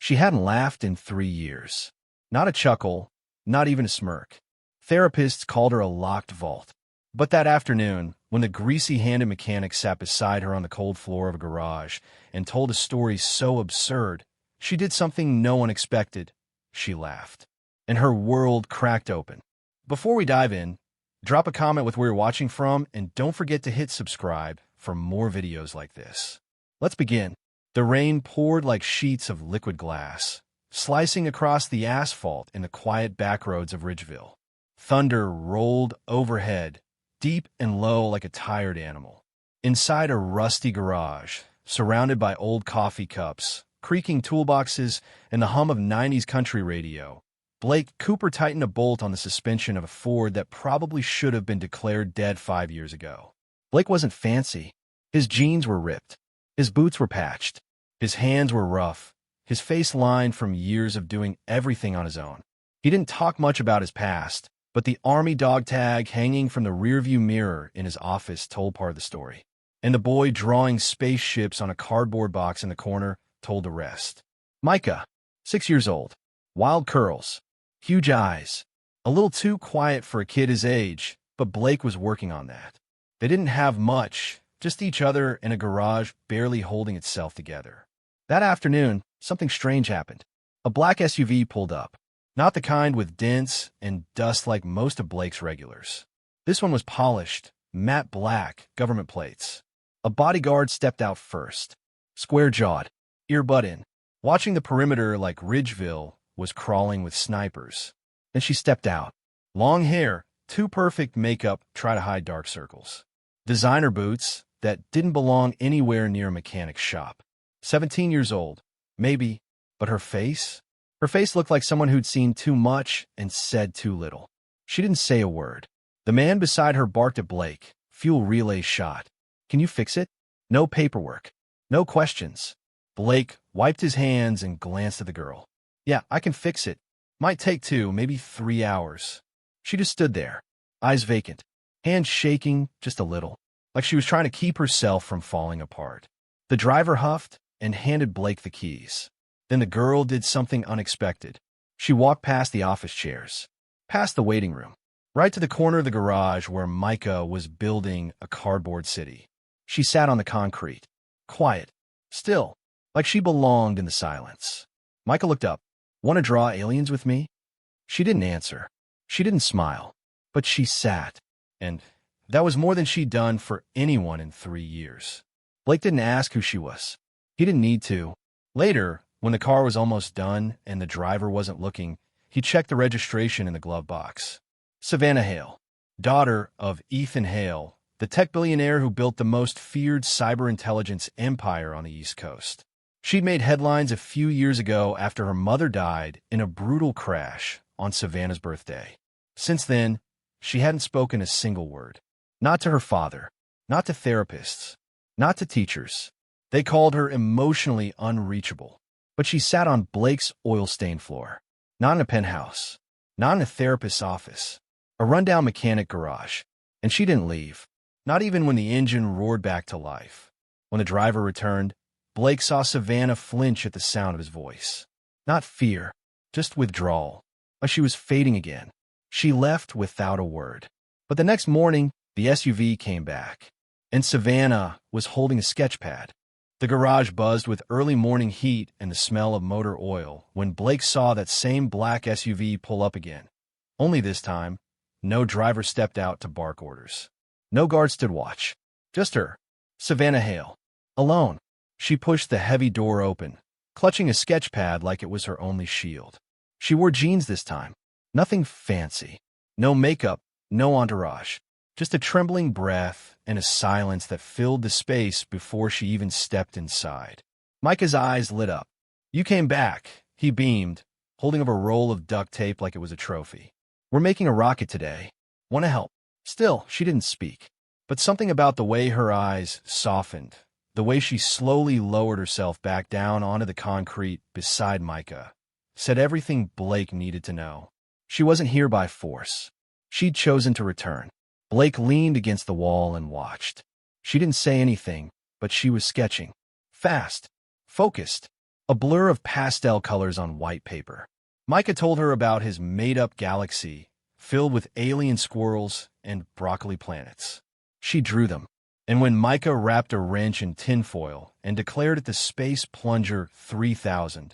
She hadn't laughed in 3 years. Not a chuckle, not even a smirk. Therapists called her a locked vault. But that afternoon, when the greasy-handed mechanic sat beside her on the cold floor of a garage and told a story so absurd, she did something no one expected. She laughed. And her world cracked open. Before we dive in, drop a comment with where you're watching from, and don't forget to hit subscribe for more videos like this. Let's begin. The rain poured like sheets of liquid glass, slicing across the asphalt in the quiet backroads of Ridgeville. Thunder rolled overhead, deep and low like a tired animal. Inside a rusty garage, surrounded by old coffee cups, creaking toolboxes, and the hum of 90s country radio, Blake Cooper tightened a bolt on the suspension of a Ford that probably should have been declared dead 5 years ago. Blake wasn't fancy. His jeans were ripped. His boots were patched. His hands were rough. His face lined from years of doing everything on his own. He didn't talk much about his past, but the Army dog tag hanging from the rearview mirror in his office told part of the story. And the boy drawing spaceships on a cardboard box in the corner told the rest. Micah, 6 years old. Wild curls. Huge eyes. A little too quiet for a kid his age, but Blake was working on that. They didn't have much, just each other in a garage barely holding itself together. That afternoon, something strange happened. A black SUV pulled up. Not the kind with dents and dust like most of Blake's regulars. This one was polished, matte black, government plates. A bodyguard stepped out first. Square-jawed, earbud in, watching the perimeter like Ridgeville was crawling with snipers. Then she stepped out. Long hair, too perfect makeup, try to hide dark circles. Designer boots that didn't belong anywhere near a mechanic's shop. 17 years old, maybe, but her face? Her face looked like someone who'd seen too much and said too little. She didn't say a word. The man beside her barked at Blake. Fuel relay shot. Can you fix it? No paperwork. No questions. Blake wiped his hands and glanced at the girl. Yeah, I can fix it. Might take 2, maybe 3 hours. She just stood there, eyes vacant, hands shaking just a little, like she was trying to keep herself from falling apart. The driver huffed and handed Blake the keys. Then the girl did something unexpected. She walked past the office chairs, past the waiting room, right to the corner of the garage where Micah was building a cardboard city. She sat on the concrete, quiet, still, like she belonged in the silence. Micah looked up. Want to draw aliens with me? She didn't answer. She didn't smile. But she sat. And that was more than she'd done for anyone in 3 years. Blake didn't ask who she was. He didn't need to. Later, when the car was almost done and the driver wasn't looking, he checked the registration in the glove box. Savannah Hale, daughter of Ethan Hale, the tech billionaire who built the most feared cyber intelligence empire on the East Coast. She'd made headlines a few years ago after her mother died in a brutal crash on Savannah's birthday. Since then, she hadn't spoken a single word. Not to her father, not to therapists, not to teachers. They called her emotionally unreachable. But she sat on Blake's oil-stained floor. Not in a penthouse, not in a therapist's office, a rundown mechanic garage. And she didn't leave, not even when the engine roared back to life. When the driver returned, Blake saw Savannah flinch at the sound of his voice. Not fear, just withdrawal, like she was fading again. She left without a word. But the next morning, the SUV came back, and Savannah was holding a sketch pad. The garage buzzed with early morning heat and the smell of motor oil when Blake saw that same black SUV pull up again. Only this time, no driver stepped out to bark orders. No guard stood watch. Just her, Savannah Hale, alone. She pushed the heavy door open, clutching a sketch pad like it was her only shield. She wore jeans this time. Nothing fancy. No makeup, no entourage. Just a trembling breath and a silence that filled the space before she even stepped inside. Micah's eyes lit up. You came back, he beamed, holding up a roll of duct tape like it was a trophy. We're making a rocket today. Want to help? Still, she didn't speak. But something about the way her eyes softened, the way she slowly lowered herself back down onto the concrete beside Micah, said everything Blake needed to know. She wasn't here by force. She'd chosen to return. Blake leaned against the wall and watched. She didn't say anything, but she was sketching. Fast. Focused. a blur of pastel colors on white paper. Micah told her about his made-up galaxy filled with alien squirrels and broccoli planets. She drew them, and when Micah wrapped a wrench in tinfoil and declared it the Space Plunger 3000,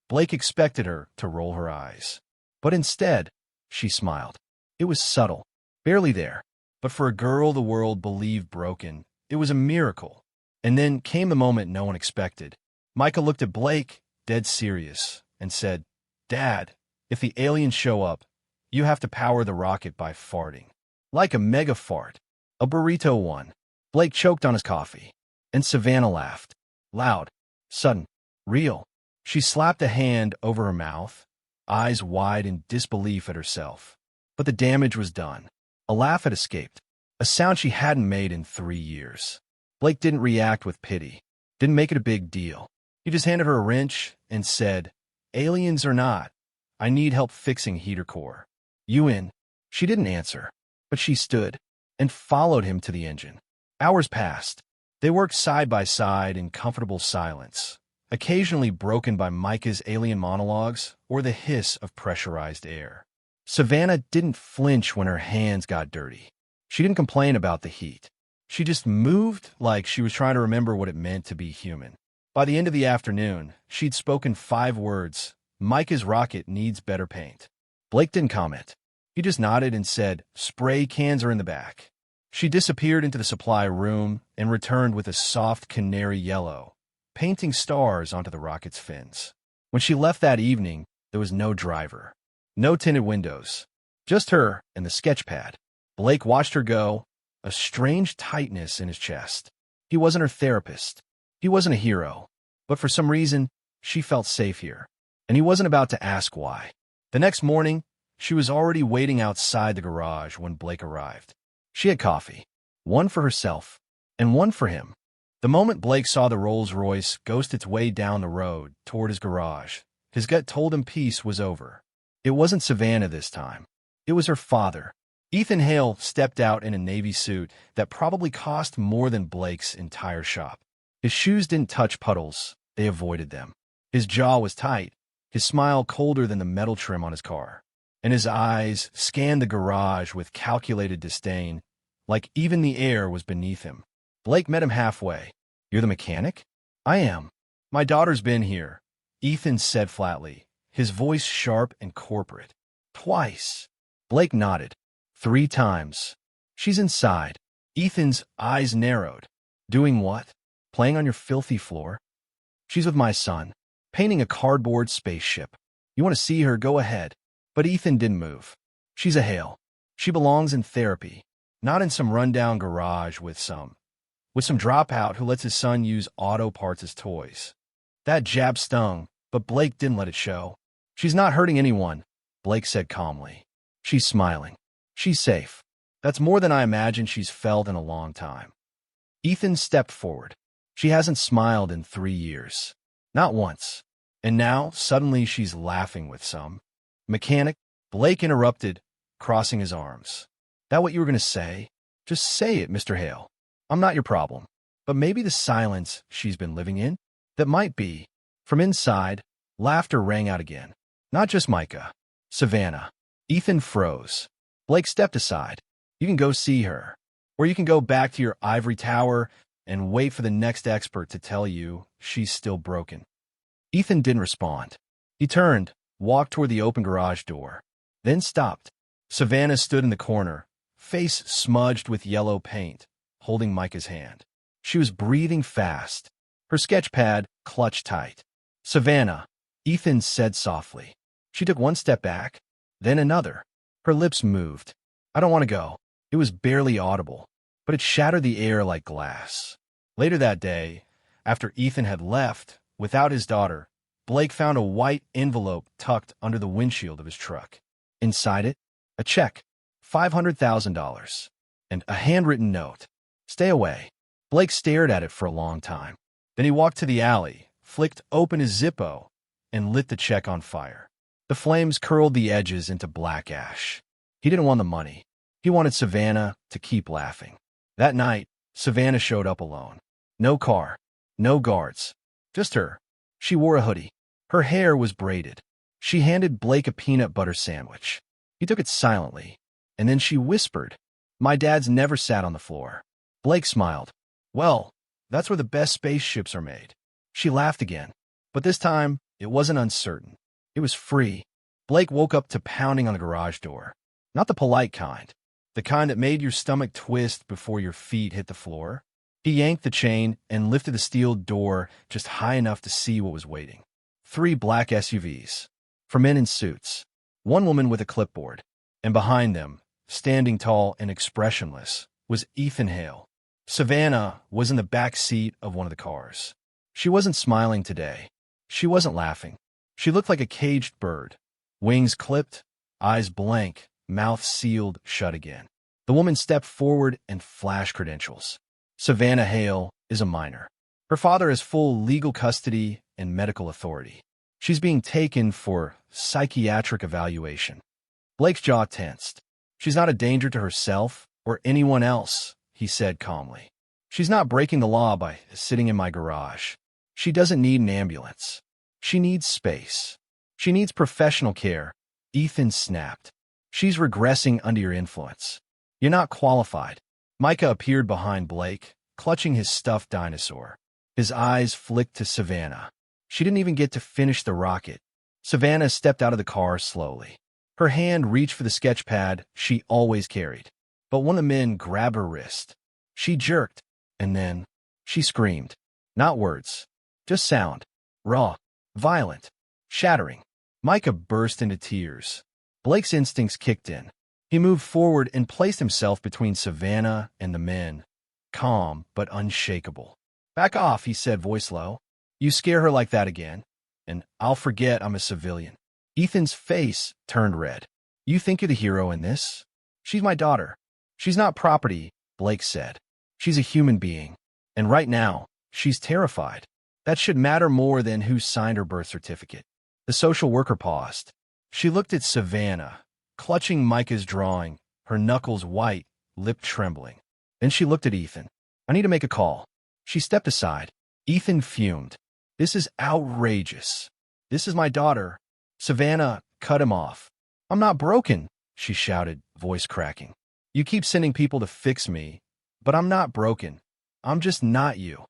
Blake expected her to roll her eyes. But instead, she smiled. It was subtle, barely there, but for a girl the world believed broken, it was a miracle. And then came the moment no one expected. Micah looked at Blake, dead serious, and said, "Dad, if the aliens show up, you have to power the rocket by farting. Like a mega fart. A burrito one." Blake choked on his coffee, and Savannah laughed. Loud, sudden, real. She slapped a hand over her mouth, eyes wide in disbelief at herself. But the damage was done. A laugh had escaped, a sound she hadn't made in 3 years. Blake didn't react with pity, didn't make it a big deal. He just handed her a wrench and said, "Aliens or not, I need help fixing heater core. You in?" She didn't answer, but she stood and followed him to the engine. Hours passed. They worked side by side in comfortable silence, occasionally broken by Micah's alien monologues or the hiss of pressurized air. Savannah didn't flinch when her hands got dirty. She didn't complain about the heat. She just moved like she was trying to remember what it meant to be human. By the end of the afternoon, she'd spoken 5 words. Micah's rocket needs better paint. Blake didn't comment. He just nodded and said, "Spray cans are in the back." She disappeared into the supply room and returned with a soft canary yellow, painting stars onto the rocket's fins. When she left that evening, there was no driver, no tinted windows, just her and the sketch pad. Blake watched her go, a strange tightness in his chest. He wasn't her therapist. He wasn't a hero. But for some reason, she felt safe here, and he wasn't about to ask why. The next morning, she was already waiting outside the garage when Blake arrived. She had coffee, one for herself, and one for him. The moment Blake saw the Rolls-Royce ghost its way down the road toward his garage, his gut told him peace was over. It wasn't Savannah this time. It was her father. Ethan Hale stepped out in a navy suit that probably cost more than Blake's entire shop. His shoes didn't touch puddles. They avoided them. His jaw was tight, his smile colder than the metal trim on his car, and his eyes scanned the garage with calculated disdain, like even the air was beneath him. Blake met him halfway. "You're the mechanic?" "I am. My daughter's been here," Ethan said flatly, his voice sharp and corporate. "Twice." Blake nodded. 3 times. "She's inside." Ethan's eyes narrowed. "Doing what? Playing on your filthy floor?" "She's with my son, painting a cardboard spaceship. You want to see her, go ahead." But Ethan didn't move. "She's a Hale. She belongs in therapy, not in some rundown garage with some dropout who lets his son use auto parts as toys." That jab stung, but Blake didn't let it show. "She's not hurting anyone," Blake said calmly. "She's smiling. She's safe. That's more than I imagine she's felt in a long time." Ethan stepped forward. "She hasn't smiled in 3 years. Not once. And now, suddenly she's laughing with some mechanic." Blake interrupted, crossing his arms. "That what you were going to say? Just say it, Mr. Hale. I'm not your problem. But maybe the silence she's been living in? That might be." From inside, laughter rang out again. Not just Micah. Savannah. Ethan froze. Blake stepped aside. "You can go see her. Or you can go back to your ivory tower and wait for the next expert to tell you she's still broken." Ethan didn't respond. He turned, walked toward the open garage door, then stopped. Savannah stood in the corner, face smudged with yellow paint, holding Micah's hand. She was breathing fast, her sketch pad clutched tight. "Savannah," Ethan said softly. She took 1 step back, then another. Her lips moved. "I don't want to go." It was barely audible, but it shattered the air like glass. Later that day, after Ethan had left, without his daughter, Blake found a white envelope tucked under the windshield of his truck. Inside it, a check, $500,000, and a handwritten note. "Stay away." Blake stared at it for a long time. Then he walked to the alley, flicked open his Zippo, and lit the check on fire. The flames curled the edges into black ash. He didn't want the money. He wanted Savannah to keep laughing. That night, Savannah showed up alone. No car, no guards, just her. She wore a hoodie. Her hair was braided. She handed Blake a peanut butter sandwich. He took it silently, and then she whispered, "My dad's never sat on the floor." Blake smiled. "Well, that's where the best spaceships are made." She laughed again, but this time it wasn't uncertain. It was free. Blake woke up to pounding on the garage door. Not the polite kind. The kind that made your stomach twist before your feet hit the floor. He yanked the chain and lifted the steel door just high enough to see what was waiting. 3 black SUVs. For men in suits. 1 woman with a clipboard. And behind them, standing tall and expressionless, was Ethan Hale. Savannah was in the back seat of one of the cars. She wasn't smiling today. She wasn't laughing. She looked like a caged bird. Wings clipped, eyes blank, mouth sealed shut again. The woman stepped forward and flashed credentials. Savannah Hale is a minor. Her father has full legal custody and medical authority. She's being taken for psychiatric evaluation. Blake's jaw tensed. She's not a danger to herself or anyone else, he said calmly. She's not breaking the law by sitting in my garage. She doesn't need an ambulance. She needs space. She needs professional care. Ethan snapped. She's regressing under your influence. You're not qualified. Micah appeared behind Blake, clutching his stuffed dinosaur. His eyes flicked to Savannah. She didn't even get to finish the rocket. Savannah stepped out of the car slowly. Her hand reached for the sketch pad she always carried. But one of the men grabbed her wrist. She jerked, and then she screamed. Not words, just sound. Raw, violent, shattering. Micah burst into tears. Blake's instincts kicked in. He moved forward and placed himself between Savannah and the men, calm but unshakable. "Back off," he said, voice low. "You scare her like that again, and I'll forget I'm a civilian." Ethan's face turned red. "You think you're the hero in this? She's my daughter. She's not property," Blake said. "She's a human being, and right now, she's terrified. That should matter more than who signed her birth certificate." The social worker paused. She looked at Savannah, clutching Micah's drawing, her knuckles white, lip trembling. Then she looked at Ethan. "I need to make a call." She stepped aside. Ethan fumed. "This is outrageous. This is my daughter." Savannah cut him off. "I'm not broken," she shouted, voice cracking. "You keep sending people to fix me, but I'm not broken. I'm just not you."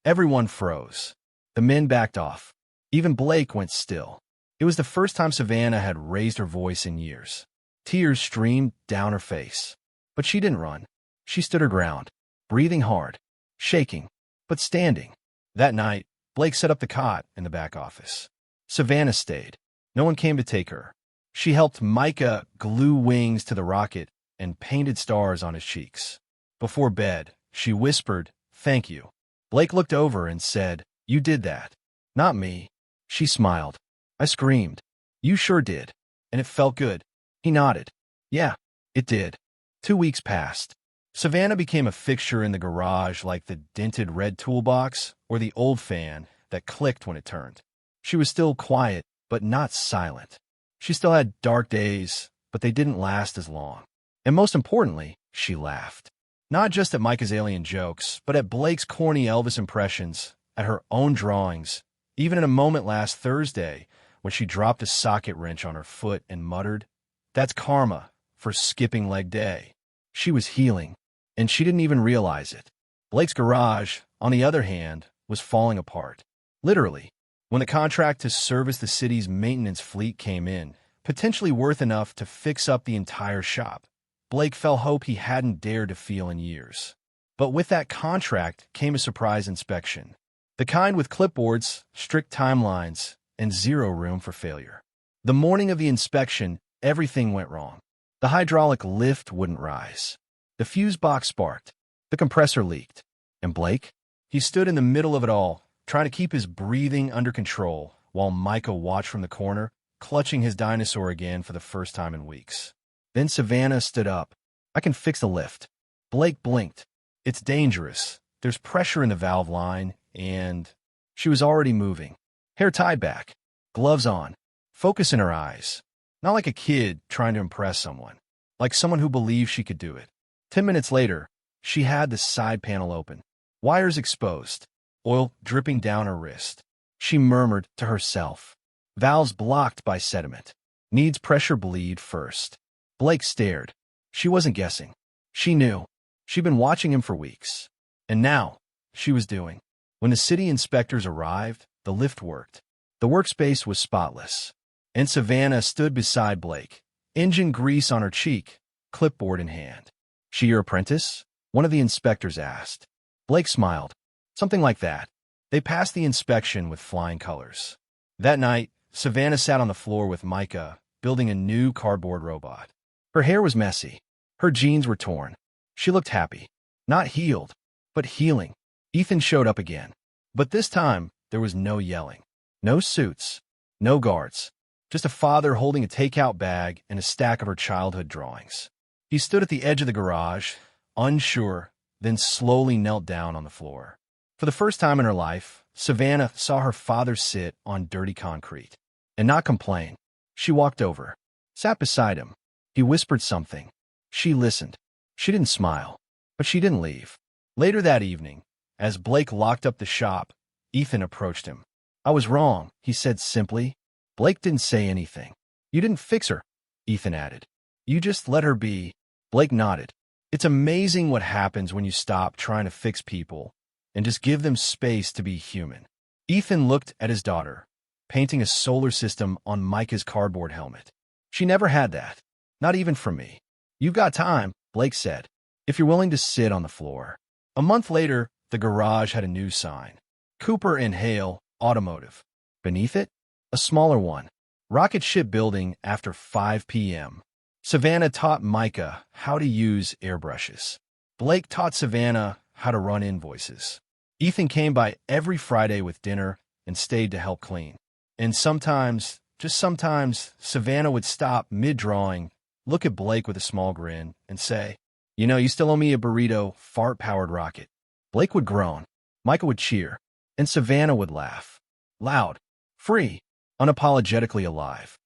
Everyone froze. The men backed off. Even Blake went still. It was the first time Savannah had raised her voice in years. Tears streamed down her face. But she didn't run. She stood her ground, breathing hard, shaking, but standing. That night, Blake set up the cot in the back office. Savannah stayed. No one came to take her. She helped Micah glue wings to the rocket and painted stars on his cheeks. Before bed, she whispered, "Thank you." Blake looked over and said, "You did that." "Not me." She smiled. "I screamed." "You sure did. And it felt good." He nodded. "Yeah, it did." 2 weeks passed. Savannah became a fixture in the garage like the dented red toolbox or the old fan that clicked when it turned. She was still quiet, but not silent. She still had dark days, but they didn't last as long. And most importantly, she laughed. Not just at Micah's alien jokes, but at Blake's corny Elvis impressions, at her own drawings, even in a moment last Thursday when she dropped a socket wrench on her foot and muttered, "That's karma for skipping leg day." She was healing, and she didn't even realize it. Blake's garage, on the other hand, was falling apart. Literally, when the contract to service the city's maintenance fleet came in, potentially worth enough to fix up the entire shop, Blake felt hope he hadn't dared to feel in years. But with that contract came a surprise inspection. The kind with clipboards, strict timelines, and zero room for failure. The morning of the inspection, everything went wrong. The hydraulic lift wouldn't rise. The fuse box sparked. The compressor leaked. And Blake? He stood in the middle of it all, trying to keep his breathing under control, while Micah watched from the corner, clutching his dinosaur again for the first time in weeks. Then Savannah stood up. "I can fix the lift." Blake blinked. "It's dangerous. There's pressure in the valve line, and..." She was already moving. Hair tied back, gloves on, focus in her eyes. Not like a kid trying to impress someone, like someone who believed she could do it. 10 minutes later, she had the side panel open, wires exposed, oil dripping down her wrist. She murmured to herself. Valves blocked by sediment. Needs pressure bleed first. Blake stared. She wasn't guessing. She knew. She'd been watching him for weeks. And now, she was doing. When the city inspectors arrived, the lift worked. The workspace was spotless. And Savannah stood beside Blake, engine grease on her cheek, clipboard in hand. "She your apprentice?" one of the inspectors asked. Blake smiled. "Something like that." They passed the inspection with flying colors. That night, Savannah sat on the floor with Micah, building a new cardboard robot. Her hair was messy. Her jeans were torn. She looked happy. Not healed, but healing. Ethan showed up again. But this time, there was no yelling. No suits. No guards. Just a father holding a takeout bag and a stack of her childhood drawings. He stood at the edge of the garage, unsure, then slowly knelt down on the floor. For the first time in her life, Savannah saw her father sit on dirty concrete. And not complain. She walked over, sat beside him. He whispered something. She listened. She didn't smile, but she didn't leave. Later that evening, as Blake locked up the shop, Ethan approached him. "I was wrong," he said simply. Blake didn't say anything. "You didn't fix her," Ethan added. "You just let her be." Blake nodded. It's amazing what happens when you stop trying to fix people and just give them space to be human. Ethan looked at his daughter, painting a solar system on Micah's cardboard helmet. "She never had that. Not even from me." "You've got time," Blake said, "if you're willing to sit on the floor." A month later, the garage had a new sign. Cooper and Hale, Automotive. Beneath it, a smaller one. Rocket ship building after 5 p.m. Savannah taught Micah how to use airbrushes. Blake taught Savannah how to run invoices. Ethan came by every Friday with dinner and stayed to help clean. And sometimes, just sometimes, Savannah would stop mid-drawing, look at Blake with a small grin, and say, "You know, you still owe me a burrito, fart-powered rocket." Blake would groan, Micah would cheer, and Savannah would laugh. Loud, free, unapologetically alive.